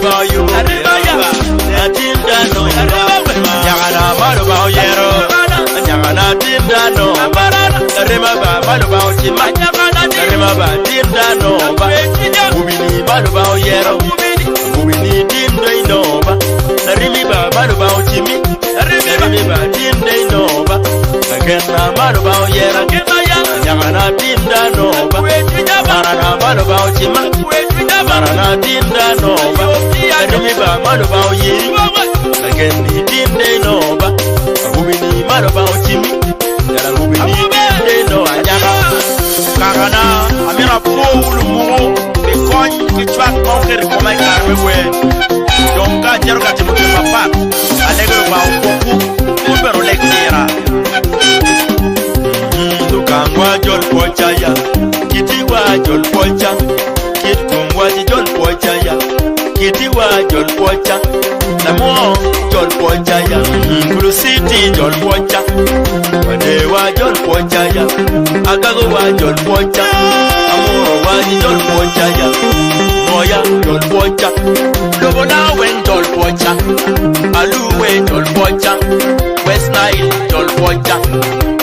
ba you Natinda no Nyangana malu ba yero Nyangana tinda no Rema ba malu ba chima Rema ba tinda no Ubini malu ba yero Ubini tinda no Remi ba malu ba chimi Remi ba tinda no Agena malu ba yero Nyangana tinda no Marana malu ba chima Marana tinda no Remi ba malu ba yero Ageni tinda no Ubini malu ba chimi Ubini tinda no Anyana Kakana Amira Poulu Mou Bekogne Kichwa Konkere Komai Karmewe Donka Jeroga Timuke Papa Alegre Ba Ukoku Ubero Lekira Dukangwa Jol Pochaya Kitiwa Jol Pocha Kitungwa Jol Pochaya Kitiwa Jol Pocha Namo Jol Pochaya Kulu City Jol Pocha Wadewa Jol Pochaya Agago wa Jol Pocha Amuro wa Jol Pochaya Moya Jol Pocha Lobona wen Jol Pocha Aluwe Jol Pocha West Nile Jol Pocha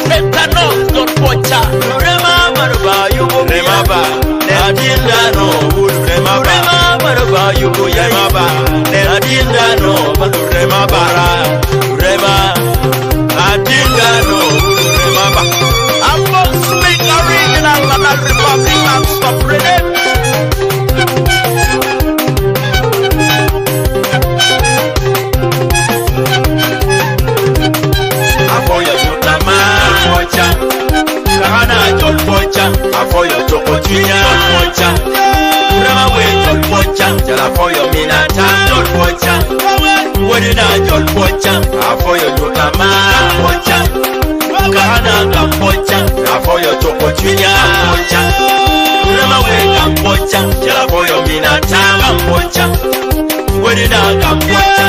Betano Jol Pocha Rema Maruba Yugo Rema Ba Nadinda no Rema Ba Rema Maruba Yugo Rema Ba Nadinda no Rema Bara Rema Nadinda no Rema Ba I'm going to speak original Banana Republic and stop reading Afoya Yutama Pocha Kahana Jol Pocha Afoya Tokotunya Pocha Rema we Jol Pocha Jala Foya Minata Jol Pocha Wadina Jol Pocha Afoya Yutama Pocha Kahana Kampocha Afoya Tokotunya Pocha Rema we Kampocha Jala Foya Minata Kampocha Wadina Kampocha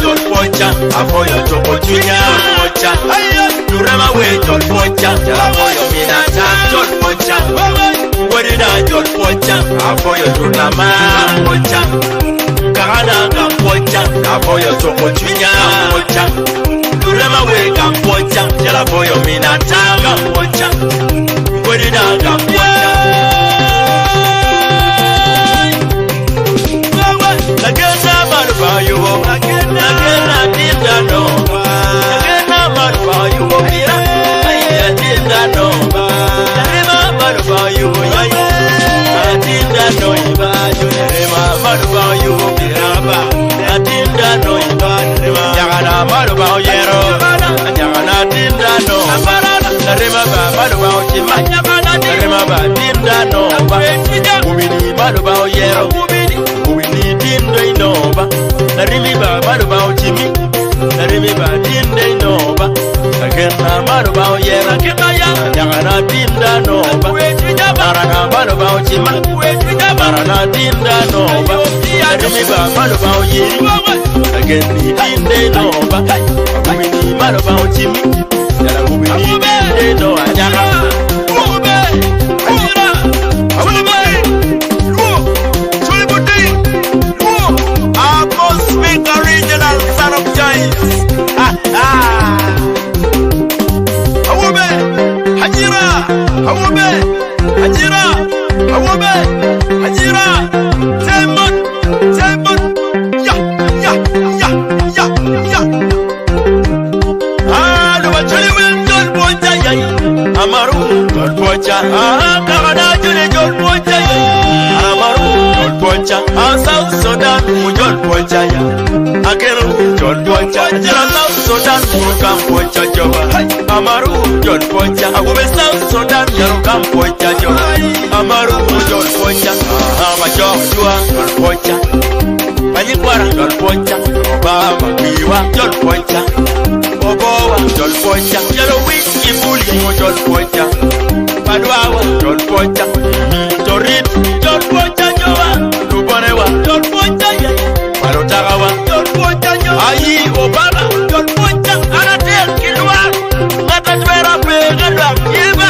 Afoya Tokotunya Pocha Nurema we Jol Pocha Afoya Minata Jol Pocha Wadina Jol Pocha Afoya Tunama Pocha Kahana Pocha Afoya Tokotunya Pocha Nurema we Pocha Afoya Minata Pocha Wadina Pocha Agena Marba you Agena Dinda no Agena Marba you Mira Aya Dinda no Rema Marba you Dinda no Iba Rema Marba you Mira Dinda no Iba Yagana Marba Yero Yagana Dinda no Rema Marba Chima Rema Dinda no Ubini Marba Yero Ubini Dinda no Narimi ba maruba uchimi Narimi ba dinde noba Agena maruba yera Ketaya Yagana dinda noba Marana maruba uchima Marana dinda noba Narimi ba maruba yeri Ageni dinde noba Ubini maruba uchimi Yara ubini dinde no Ayaga Ube Ayira Ube Speak original son of giants. Awube, Hajira, Awube, Hajira, Awube, Hajira, Zemon, ya, Pocha, South Sudan, Murukam Pocha Joa, Amaru, John Pocha, Agobe South Sudan, Yarukam Pocha Joa, Amaru, John Pocha, Joshua, John Pocha, Paniquara, John Pocha, Obama, Biwa, John Pocha, Oboa, John Pocha, Yellow Whisky Bully, John Pocha, Padua, John Pocha, Torit, John Pocha Joa, Lubonewa, John Pocha, Parotagawa, John Pocha, Ayi, Obama, John Pocha, Anatel, Kilwa, Nataswera, Pegaba, Yeba,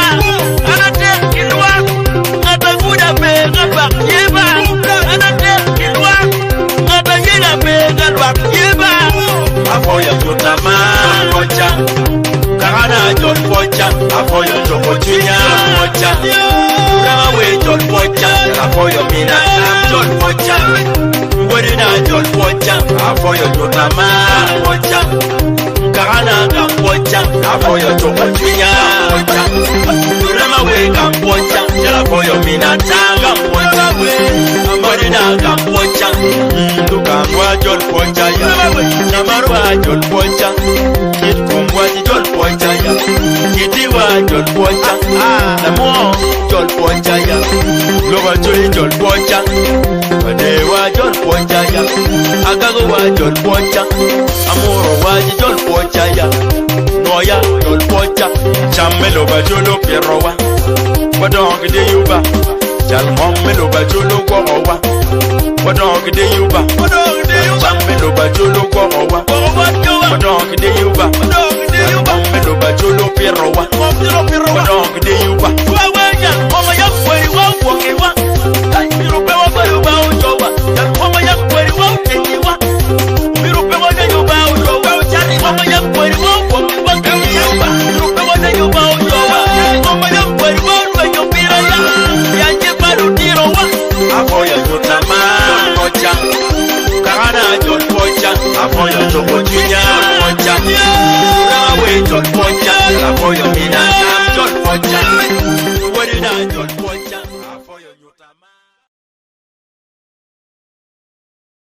Anatel, Kilwa, Nataguda, Pegaba, Yeba, Anatel, Kilwa, Natagina, Pegaba, Yeba, Afoya, Tutama, Pocha, Karana, John Pocha, Afoya, Tokotunya, Pocha, Ramawe, John Pocha, Afoya, Mina, John Pocha, Wedina, John Pocha, Afoya, Tutama, Pocha, Karana, Pocha, Afoya, Tokotunya, Pocha, Ramawe, Pocha, Afoya, Mina, Pocha, Wedina, Pocha, Tukangwa, John Pocha, Namarwa, John Pocha, Kikumbwa, John Pocha, Kitiwa, John Pocha, Namo, John Pocha, Global Julie, John Pocha, Padewa, John Pocha, Agagowa, John Pocha, Amoro, John Pocha, Noya, John Pocha, Chamelo, Bajolo, Pierrowa, Wadong de Yuba, Jalmomelo, Bajolo, Kowa, Wadong de Yuba, Chamelo, Bajolo, Kowa, Wadong de Yuba, Jalmomelo, Bajolo, Pierrowa, Wadong de Yuba, Mama Yak, where you want, walking one, you know, where you bound over, Mama Yak, where you want, and you want, you know, where you bound over, Mama Yak, where you want, walking one, you know, where you bound over, Mama Yak, where you want, when you be a young, Afoya Tutama, Pocha, Karana, John Pocha, Afoya Tokotunya, Pocha, Rawe, John Pocha, Afoya Mina, John Pocha,